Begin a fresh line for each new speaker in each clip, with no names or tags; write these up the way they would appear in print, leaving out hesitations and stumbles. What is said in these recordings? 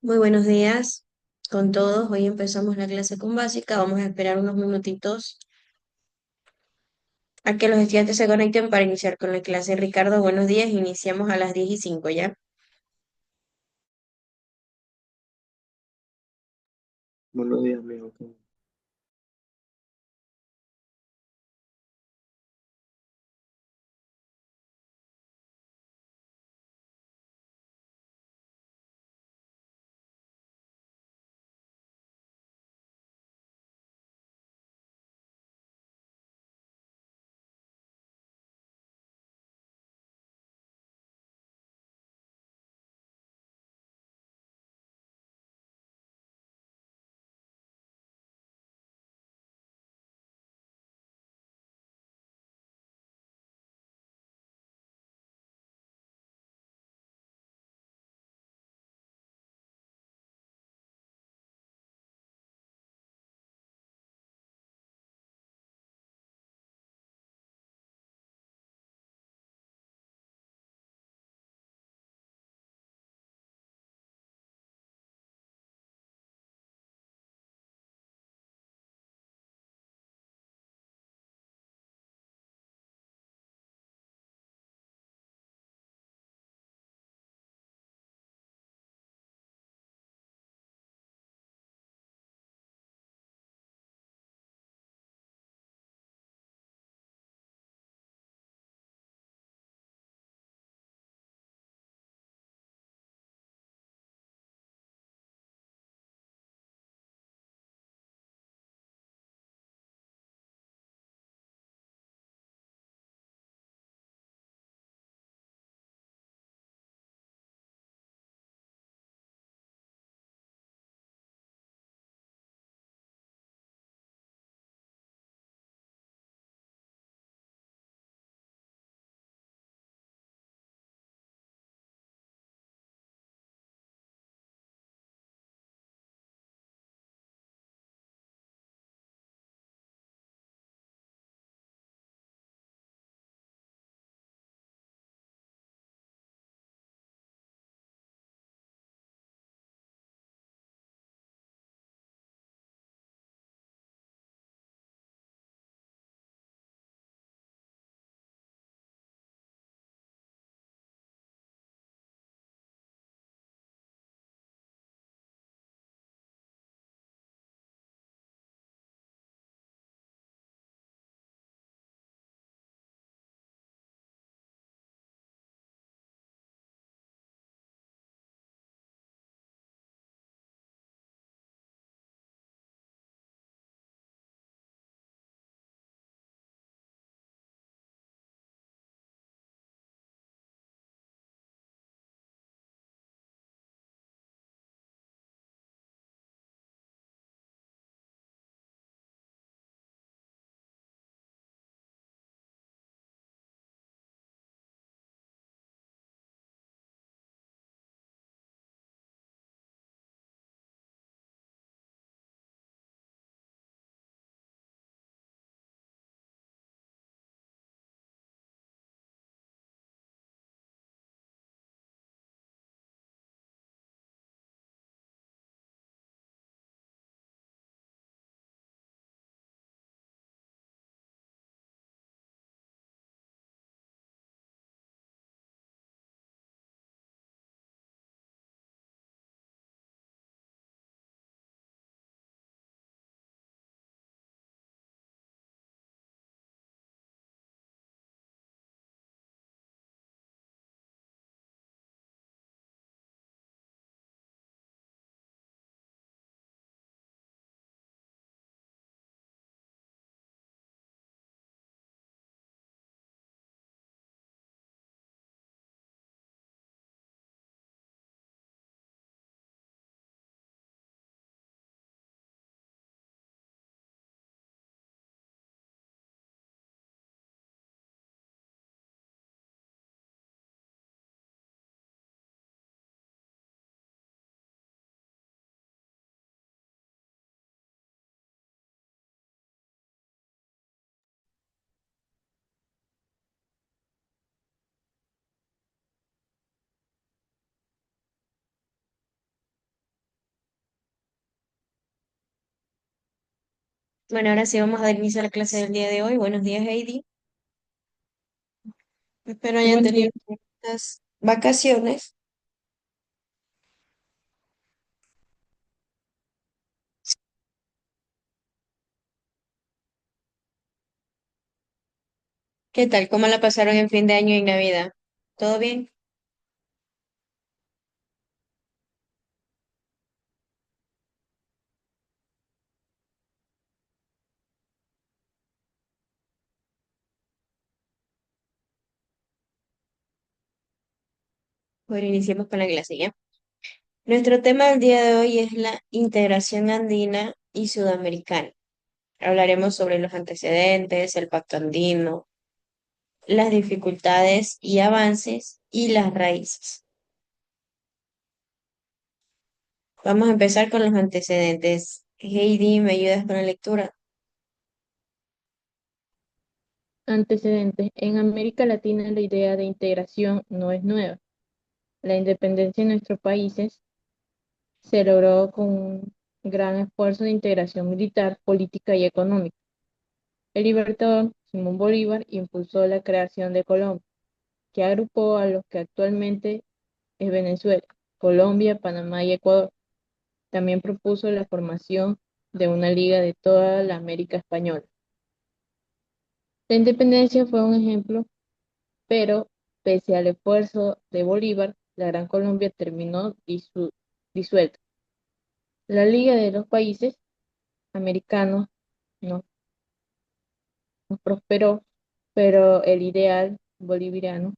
Muy buenos días con todos. Hoy empezamos la clase con básica. Vamos a esperar unos minutitos a que los estudiantes se conecten para iniciar con la clase. Ricardo, buenos días. Iniciamos a las 10:05 ya.
Buenos días, mijo.
Bueno, ahora sí vamos a dar inicio a la clase del día de hoy. Buenos días, Heidi. Espero hayan
Buenos
tenido
días.
estas vacaciones. ¿Qué tal? ¿Cómo la pasaron en fin de año y Navidad? ¿Todo bien? Bueno, iniciemos con la clase ya. Nuestro tema del día de hoy es la integración andina y sudamericana. Hablaremos sobre los antecedentes, el pacto andino, las dificultades y avances y las raíces. Vamos a empezar con los antecedentes. Heidi, ¿me ayudas con la lectura?
Antecedentes. En América Latina la idea de integración no es nueva. La independencia en nuestros países se logró con un gran esfuerzo de integración militar, política y económica. El libertador Simón Bolívar impulsó la creación de Colombia, que agrupó a los que actualmente es Venezuela, Colombia, Panamá y Ecuador. También propuso la formación de una liga de toda la América española. La independencia fue un ejemplo, pero pese al esfuerzo de Bolívar, la Gran Colombia terminó disuelta. La Liga de los Países Americanos no, no prosperó, pero el ideal bolivariano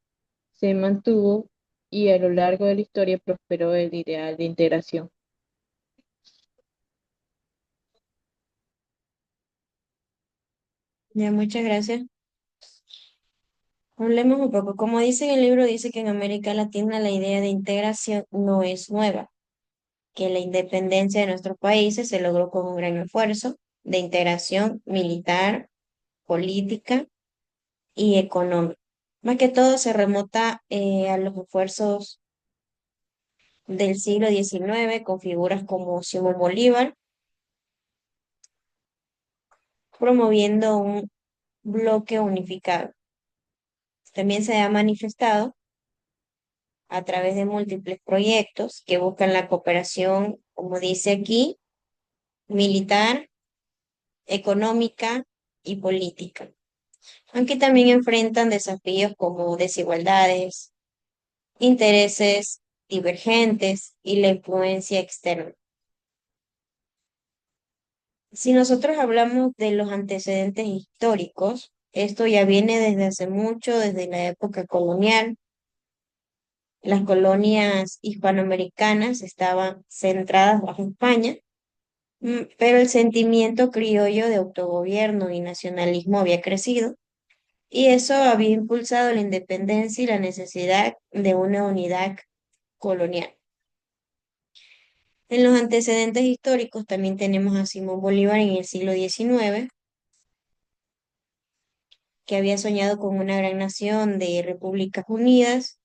se mantuvo y a lo largo de la historia prosperó el ideal de integración.
Ya, muchas gracias. Hablemos un poco. Como dice en el libro, dice que en América Latina la idea de integración no es nueva, que la independencia de nuestros países se logró con un gran esfuerzo de integración militar, política y económica. Más que todo se remota a los esfuerzos del siglo XIX con figuras como Simón Bolívar, promoviendo un bloque unificado. También se ha manifestado a través de múltiples proyectos que buscan la cooperación, como dice aquí, militar, económica y política, aunque también enfrentan desafíos como desigualdades, intereses divergentes y la influencia externa. Si nosotros hablamos de los antecedentes históricos, esto ya viene desde hace mucho, desde la época colonial. Las colonias hispanoamericanas estaban centradas bajo España. Pero el sentimiento criollo de autogobierno y nacionalismo había crecido, y eso había impulsado la independencia y la necesidad de una unidad colonial. En los antecedentes históricos también tenemos a Simón Bolívar en el siglo XIX, que había soñado con una gran nación de repúblicas unidas,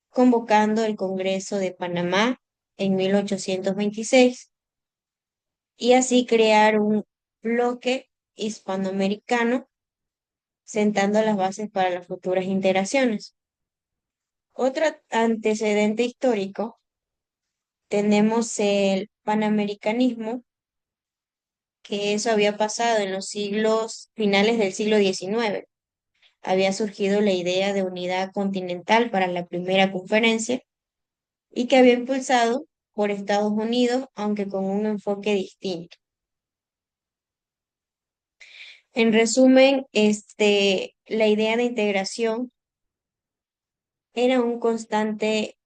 convocando el Congreso de Panamá en 1826 y así crear un bloque hispanoamericano sentando las bases para las futuras integraciones. Otro antecedente histórico, tenemos el panamericanismo, que eso había pasado en los siglos finales del siglo XIX. Había surgido la idea de unidad continental para la primera conferencia y que había impulsado por Estados Unidos, aunque con un enfoque distinto. En resumen, la idea de integración era un constante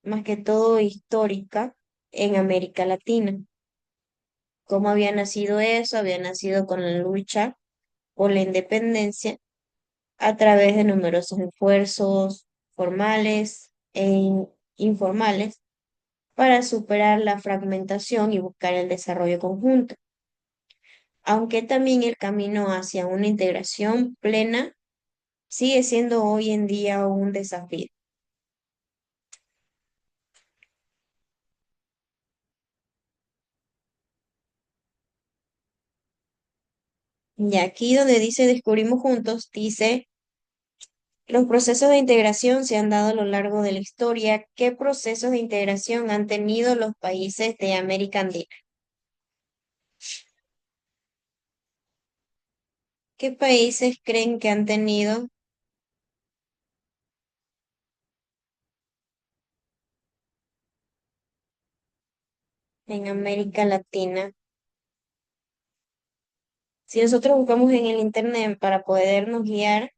más que todo histórica en América Latina. ¿Cómo había nacido eso? Había nacido con la lucha por la independencia a través de numerosos esfuerzos formales e informales para superar la fragmentación y buscar el desarrollo conjunto, aunque también el camino hacia una integración plena sigue siendo hoy en día un desafío. Y aquí donde dice descubrimos juntos, dice, los procesos de integración se han dado a lo largo de la historia. ¿Qué procesos de integración han tenido los países de América Andina? ¿Qué países creen que han tenido en América Latina? Si nosotros buscamos en el internet para podernos guiar,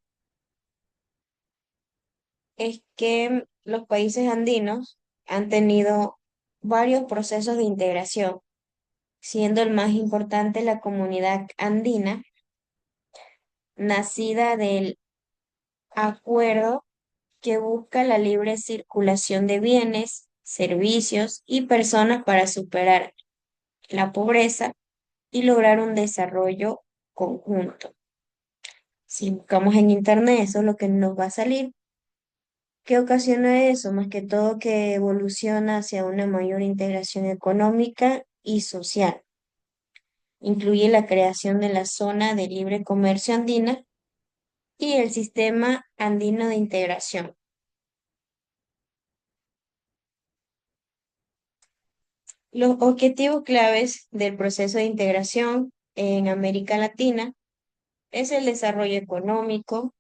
es que los países andinos han tenido varios procesos de integración, siendo el más importante la comunidad andina, nacida del acuerdo que busca la libre circulación de bienes, servicios y personas para superar la pobreza y lograr un desarrollo conjunto. Si buscamos en internet, eso es lo que nos va a salir. ¿Qué ocasiona eso? Más que todo que evoluciona hacia una mayor integración económica y social. Incluye la creación de la zona de libre comercio andina y el sistema andino de integración. Los objetivos claves del proceso de integración en América Latina es el desarrollo económico,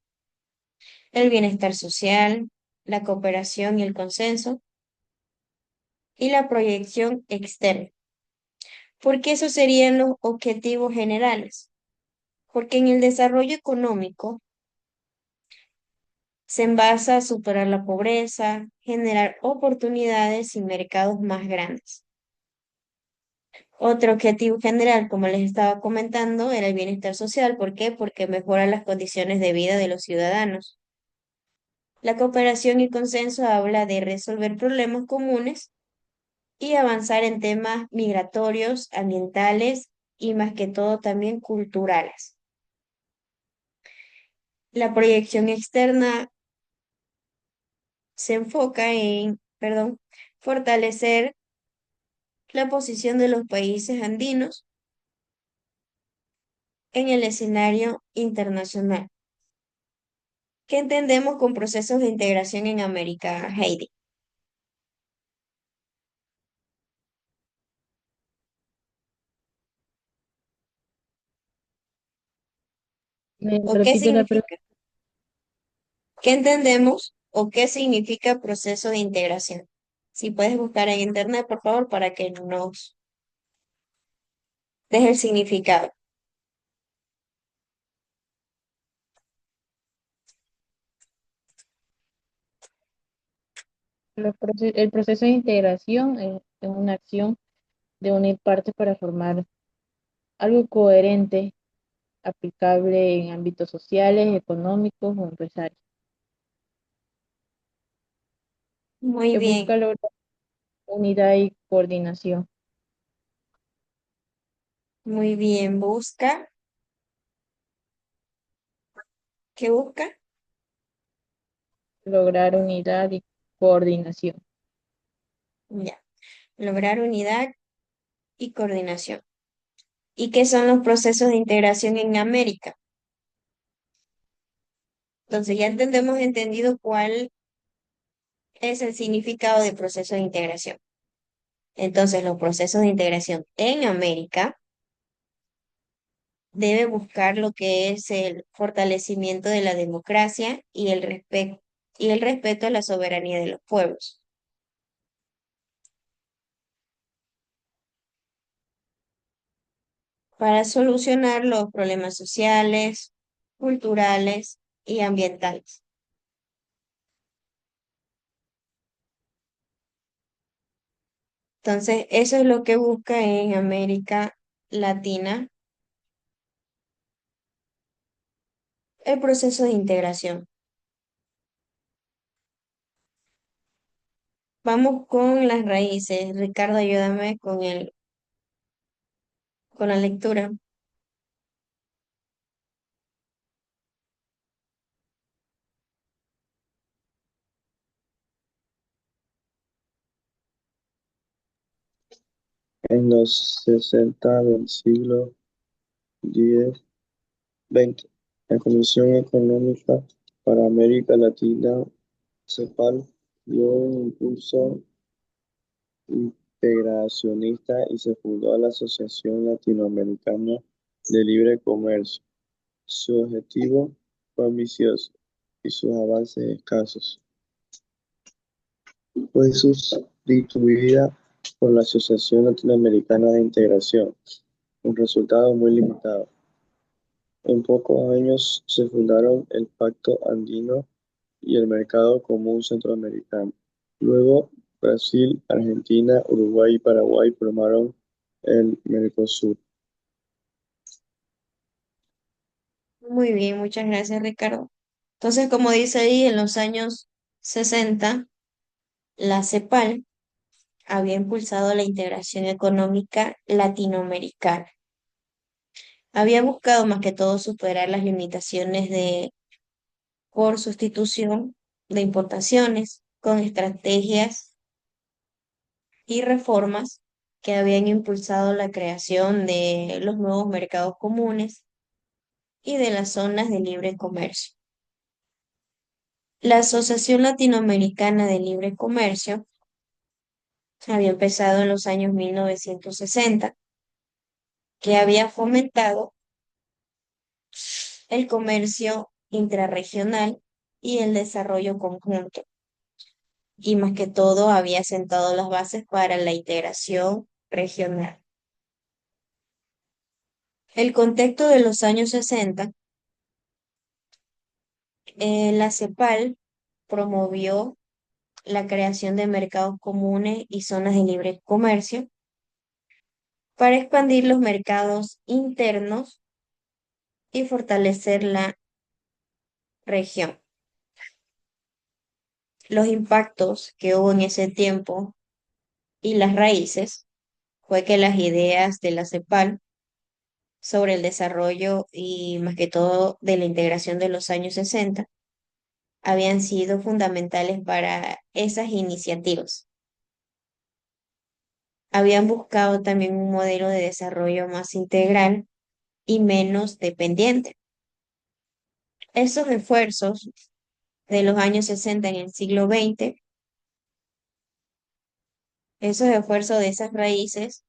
el bienestar social, la cooperación y el consenso, y la proyección externa. ¿Por qué esos serían los objetivos generales? Porque en el desarrollo económico se envasa a superar la pobreza, generar oportunidades y mercados más grandes. Otro objetivo general, como les estaba comentando, era el bienestar social. ¿Por qué? Porque mejora las condiciones de vida de los ciudadanos. La cooperación y consenso habla de resolver problemas comunes y avanzar en temas migratorios, ambientales y más que todo también culturales. La proyección externa se enfoca en, perdón, fortalecer la posición de los países andinos en el escenario internacional. ¿Qué entendemos con procesos de integración en América, Heidi?
¿Me
¿O qué
repite la pregunta?
significa? ¿Qué entendemos o qué significa proceso de integración? Si puedes buscar en internet, por favor, para que nos des el significado.
El proceso de integración es una acción de unir partes para formar algo coherente, aplicable en ámbitos sociales, económicos o empresarios,
Muy
que
bien,
busca lograr unidad y coordinación.
muy bien. Busca, ¿qué busca?
Lograr unidad y coordinación.
Ya, lograr unidad y coordinación. ¿Y qué son los procesos de integración en América? Entonces ya entendemos entendido cuál es el significado de proceso de integración. Entonces, los procesos de integración en América debe buscar lo que es el fortalecimiento de la democracia y el respeto a la soberanía de los pueblos para solucionar los problemas sociales, culturales y ambientales. Entonces, eso es lo que busca en América Latina el proceso de integración. Vamos con las raíces. Ricardo, ayúdame con la lectura.
En los 60 del siglo X, 20. La Comisión Económica para América Latina, CEPAL, dio un impulso integracionista y se fundó la Asociación Latinoamericana de Libre Comercio. Su objetivo fue ambicioso y sus avances escasos. Fue sustituida por la Asociación Latinoamericana de Integración, con resultados muy limitados. En pocos años se fundaron el Pacto Andino y el Mercado Común Centroamericano. Luego, Brasil, Argentina, Uruguay y Paraguay formaron el Mercosur.
Muy bien, muchas gracias, Ricardo. Entonces, como dice ahí, en los años 60, la CEPAL había impulsado la integración económica latinoamericana. Había buscado más que todo superar las limitaciones por sustitución de importaciones con estrategias y reformas que habían impulsado la creación de los nuevos mercados comunes y de las zonas de libre comercio. La Asociación Latinoamericana de Libre Comercio había empezado en los años 1960, que había fomentado el comercio intrarregional y el desarrollo conjunto, y más que todo había sentado las bases para la integración regional. El contexto de los años 60, la CEPAL promovió la creación de mercados comunes y zonas de libre comercio para expandir los mercados internos y fortalecer la región. Los impactos que hubo en ese tiempo y las raíces fue que las ideas de la CEPAL sobre el desarrollo y más que todo de la integración de los años 60 habían sido fundamentales para esas iniciativas. Habían buscado también un modelo de desarrollo más integral y menos dependiente. Esos esfuerzos de los años 60 en el siglo XX, esos esfuerzos de esas raíces,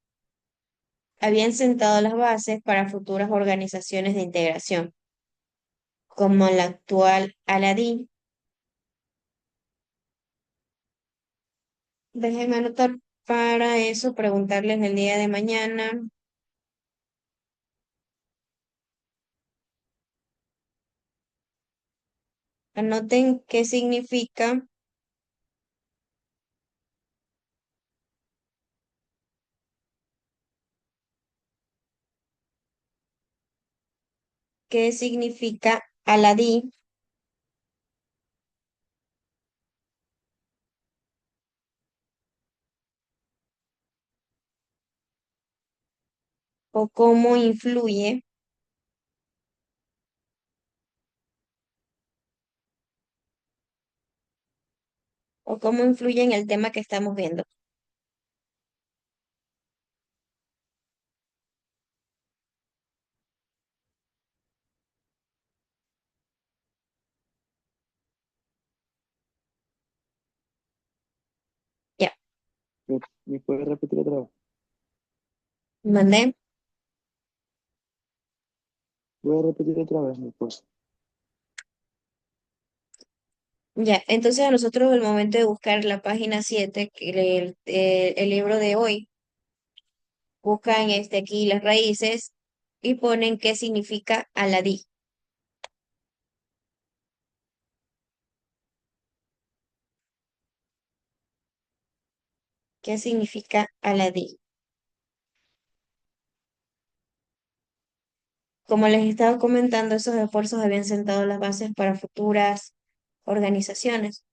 habían sentado las bases para futuras organizaciones de integración, como la actual Aladín. Déjenme anotar para eso, preguntarles el día de mañana. Anoten qué significa, Aladín o cómo influye en el tema que estamos viendo. Ya,
¿Me puedes repetir otra vez?
mandé.
Voy a repetir otra vez, mi pues.
Ya, entonces a nosotros al momento de buscar la página 7, que el libro de hoy, buscan aquí las raíces y ponen qué significa Aladí. ¿Qué significa Aladí? Como les estaba comentando, esos esfuerzos habían sentado las bases para futuras organizaciones,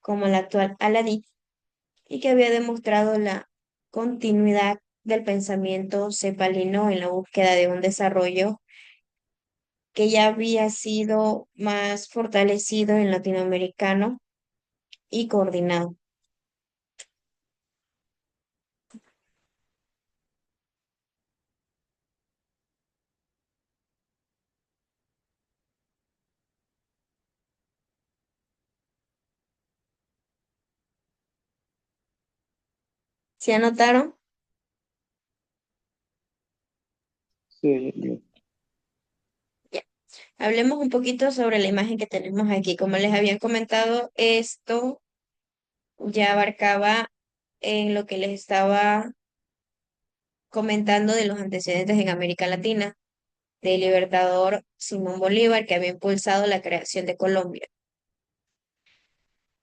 como la actual Aladí, y que había demostrado la continuidad del pensamiento cepalino en la búsqueda de un desarrollo que ya había sido más fortalecido en latinoamericano y coordinado. ¿Se anotaron?
Sí,
Ya. Hablemos un poquito sobre la imagen que tenemos aquí. Como les habían comentado, esto ya abarcaba en lo que les estaba comentando de los antecedentes en América Latina, del libertador Simón Bolívar, que había impulsado la creación de Colombia.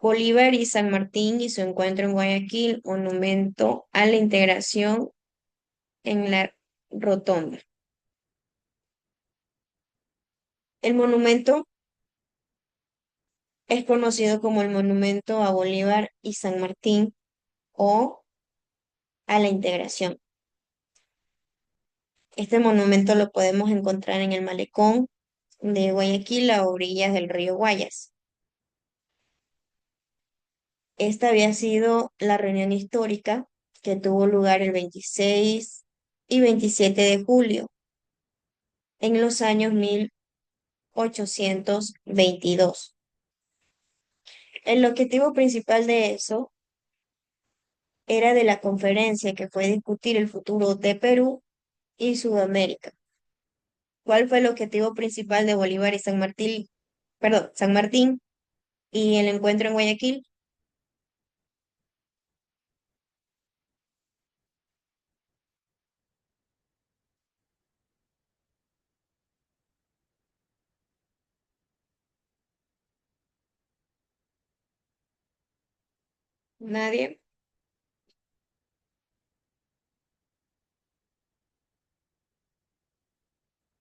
Bolívar y San Martín y su encuentro en Guayaquil, monumento a la integración en la rotonda. El monumento es conocido como el Monumento a Bolívar y San Martín o a la integración. Este monumento lo podemos encontrar en el malecón de Guayaquil a orillas del río Guayas. Esta había sido la reunión histórica que tuvo lugar el 26 y 27 de julio en los años 1822. El objetivo principal de eso era de la conferencia que fue discutir el futuro de Perú y Sudamérica. ¿Cuál fue el objetivo principal de Bolívar y San Martín? Perdón, San Martín y el encuentro en Guayaquil. Nadie.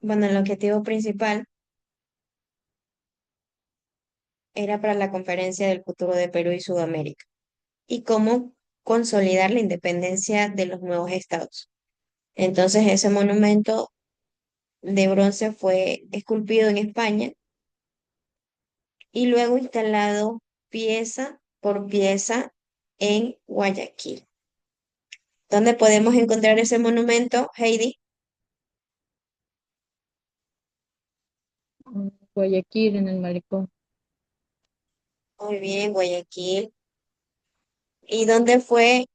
Bueno, el objetivo principal era para la conferencia del futuro de Perú y Sudamérica y cómo consolidar la independencia de los nuevos estados. Entonces, ese monumento de bronce fue esculpido en España y luego instalado pieza por pieza en Guayaquil. ¿Dónde podemos encontrar ese monumento, Heidi?
Guayaquil, en el malecón.
Muy bien, Guayaquil. ¿Y dónde fue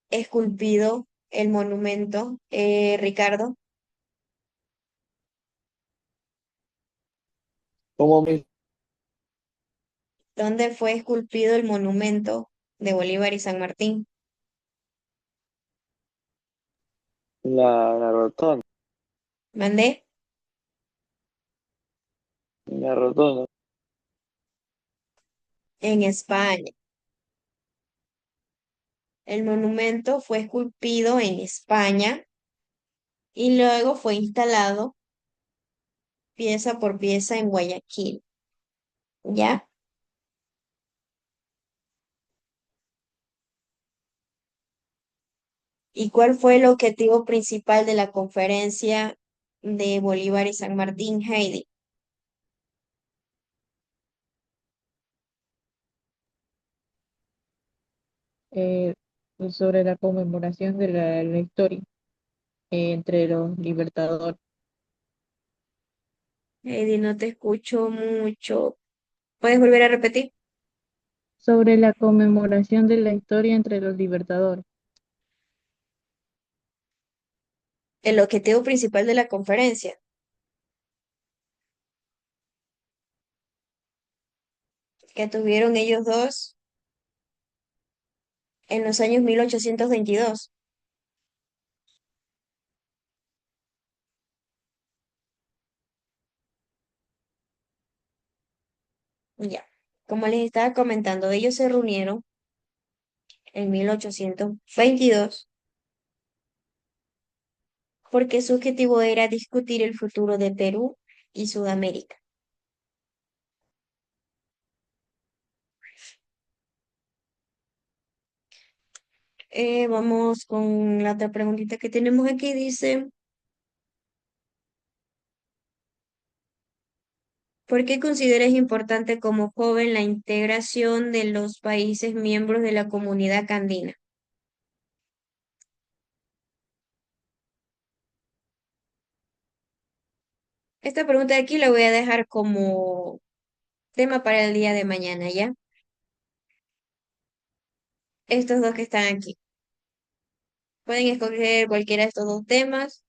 esculpido el monumento, Ricardo?
como mi-
¿Dónde fue esculpido el monumento de Bolívar y San Martín?
la rotonda,
¿Mandé?
la rotonda.
En España. El monumento fue esculpido en España y luego fue instalado pieza por pieza en Guayaquil. ¿Ya? ¿Y cuál fue el objetivo principal de la conferencia de Bolívar y San Martín, Heidi?
eh, sobre la conmemoración de la historia entre los libertadores,
Heidi, no te escucho mucho. ¿Puedes volver a repetir?
sobre la conmemoración de la historia entre los libertadores.
El objetivo principal de la conferencia que tuvieron ellos dos en los años 1822. Ya. Como les estaba comentando, ellos se reunieron en 1822 porque su objetivo era discutir el futuro de Perú y Sudamérica. Vamos con la otra preguntita que tenemos aquí. Dice, ¿por qué consideras importante como joven la integración de los países miembros de la comunidad andina? Esta pregunta de aquí la voy a dejar como tema para el día de mañana, ¿ya? Estos dos que están aquí. Pueden escoger cualquiera de estos dos temas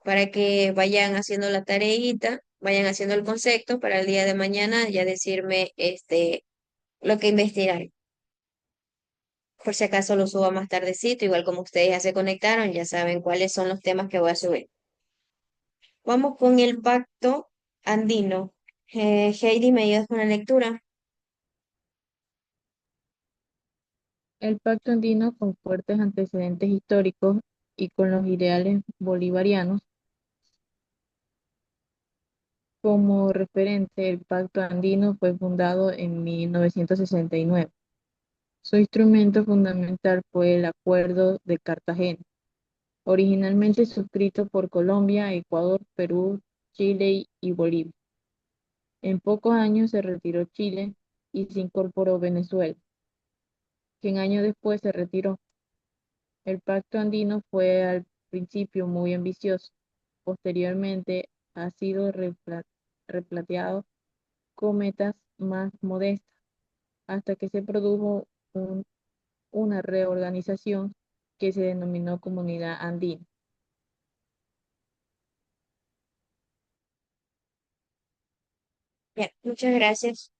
para que vayan haciendo la tareita, vayan haciendo el concepto para el día de mañana ya decirme lo que investigaron. Por si acaso lo subo más tardecito, igual como ustedes ya se conectaron, ya saben cuáles son los temas que voy a subir. Vamos con el pacto andino. Heidi, ¿me ayudas con la lectura?
El Pacto Andino, con fuertes antecedentes históricos y con los ideales bolivarianos como referente, el Pacto Andino fue fundado en 1969. Su instrumento fundamental fue el Acuerdo de Cartagena, originalmente suscrito por Colombia, Ecuador, Perú, Chile y Bolivia. En pocos años se retiró Chile y se incorporó Venezuela, quien años después se retiró. El Pacto Andino fue al principio muy ambicioso, posteriormente ha sido replanteado con metas más modestas, hasta que se produjo una reorganización que se denominó Comunidad Andina.
Bien, muchas gracias.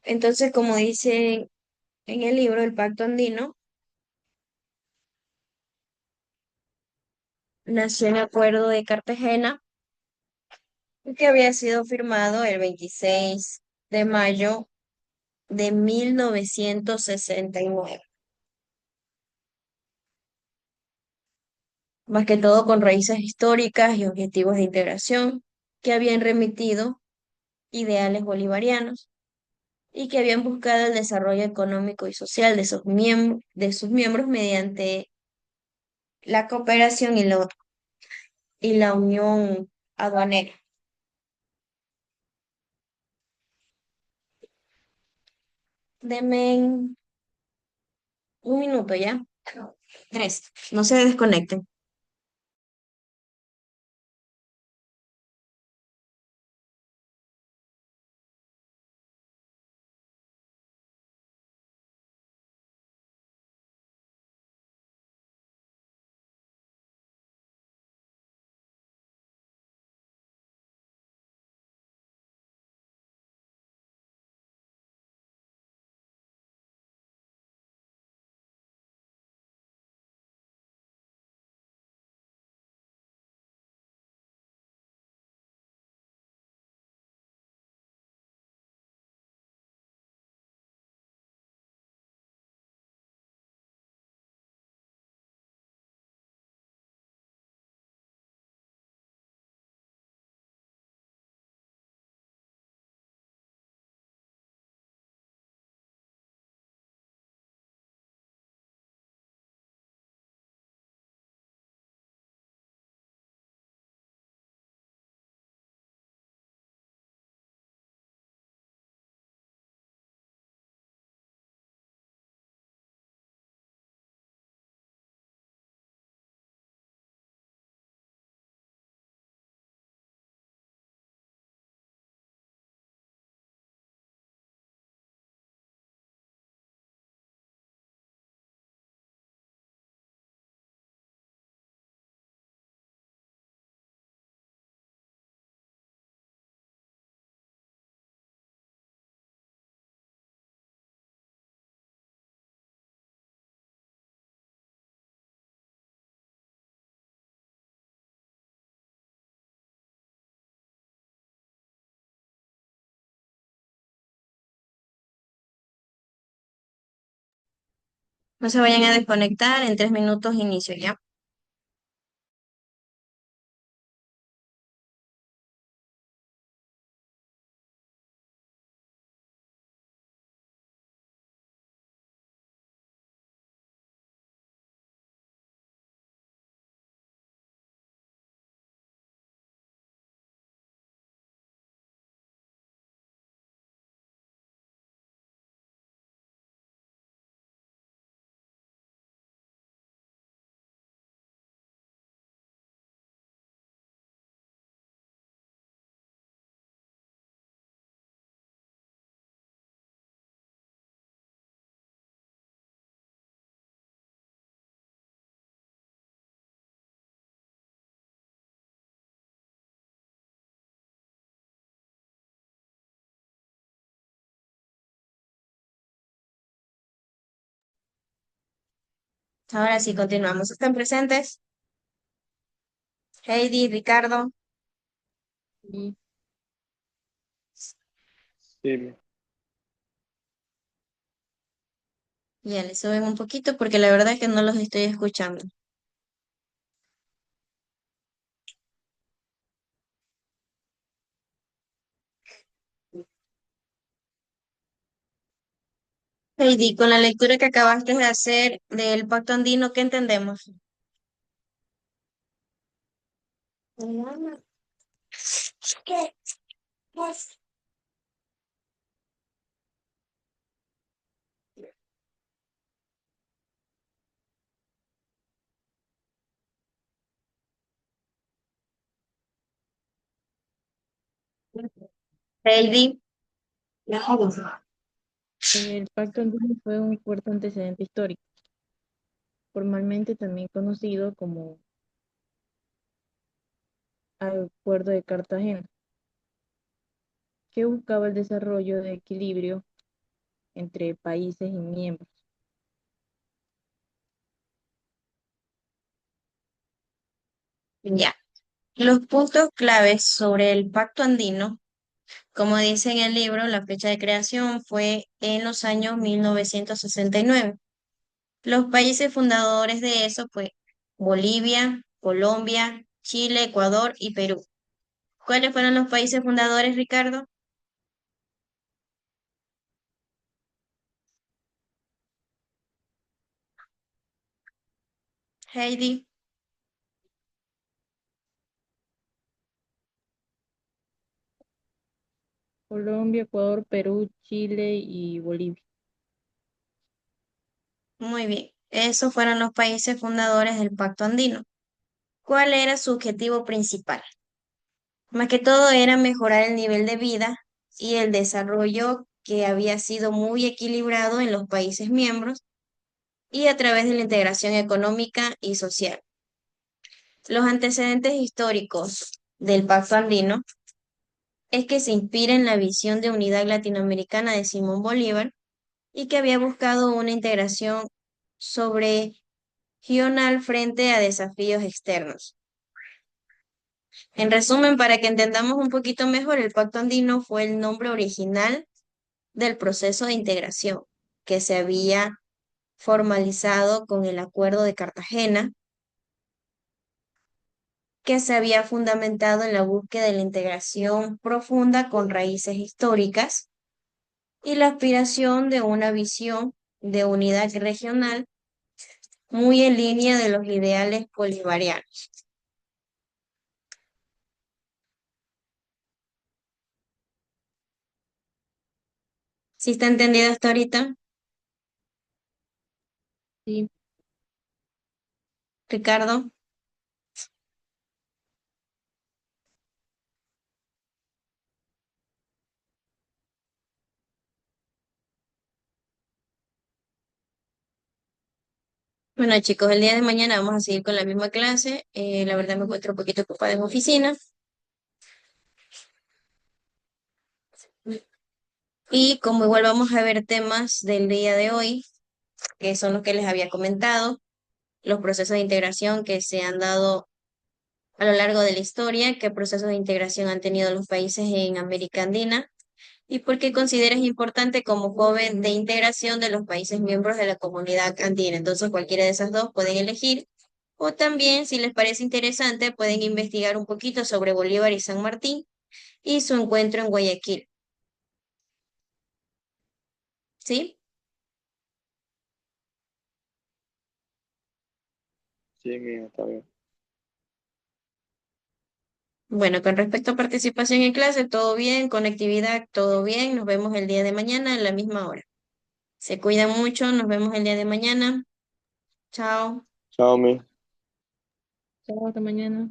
Entonces, como dice en el libro El Pacto Andino, nació en Acuerdo de Cartagena, que había sido firmado el 26 de mayo de 1969. Más que todo con raíces históricas y objetivos de integración que habían remitido ideales bolivarianos y que habían buscado el desarrollo económico y social de sus miembros mediante la cooperación y la unión aduanera. Denme un minuto ya. Tres. No se desconecten. No se vayan a desconectar. En 3 minutos inicio ya. Ahora sí, continuamos. ¿Están presentes? Heidi, Ricardo.
Y
Sí, mi.
Ya le suben un poquito porque la verdad es que no los estoy escuchando. Heidi, con la lectura que acabaste de hacer del Pacto Andino, ¿qué entendemos? Heidi.
el Pacto Andino fue un fuerte antecedente histórico, formalmente también conocido como Acuerdo de Cartagena, que buscaba el desarrollo de equilibrio entre países y miembros.
Ya. Los puntos claves sobre el Pacto Andino, como dice en el libro, la fecha de creación fue en los años 1969. Los países fundadores de eso fue Bolivia, Colombia, Chile, Ecuador y Perú. ¿Cuáles fueron los países fundadores, Ricardo? Heidi.
Colombia, Ecuador, Perú, Chile y Bolivia.
Muy bien. Esos fueron los países fundadores del Pacto Andino. ¿Cuál era su objetivo principal? Más que todo era mejorar el nivel de vida y el desarrollo que había sido muy equilibrado en los países miembros y a través de la integración económica y social. Los antecedentes históricos del Pacto Andino es que se inspira en la visión de unidad latinoamericana de Simón Bolívar y que había buscado una integración sobre regional frente a desafíos externos. En resumen, para que entendamos un poquito mejor, el Pacto Andino fue el nombre original del proceso de integración que se había formalizado con el Acuerdo de Cartagena, que se había fundamentado en la búsqueda de la integración profunda con raíces históricas y la aspiración de una visión de unidad regional muy en línea de los ideales bolivarianos. ¿Sí está entendido hasta ahorita,
Sí,
Ricardo? Bueno, chicos, el día de mañana vamos a seguir con la misma clase. La verdad me encuentro un poquito ocupada en oficina. Y como igual vamos a ver temas del día de hoy, que son los que les había comentado, los procesos de integración que se han dado a lo largo de la historia, qué procesos de integración han tenido los países en América Andina y por qué consideras importante como joven de integración de los países miembros de la comunidad andina. Entonces, cualquiera de esas dos pueden elegir. O también, si les parece interesante, pueden investigar un poquito sobre Bolívar y San Martín y su encuentro en Guayaquil. ¿Sí?
Sí, mi, está bien.
Bueno, con respecto a participación en clase, todo bien, conectividad, todo bien. Nos vemos el día de mañana a la misma hora. Se cuidan mucho, nos vemos el día de mañana. Chao.
Chao, mi.
chao, hasta mañana.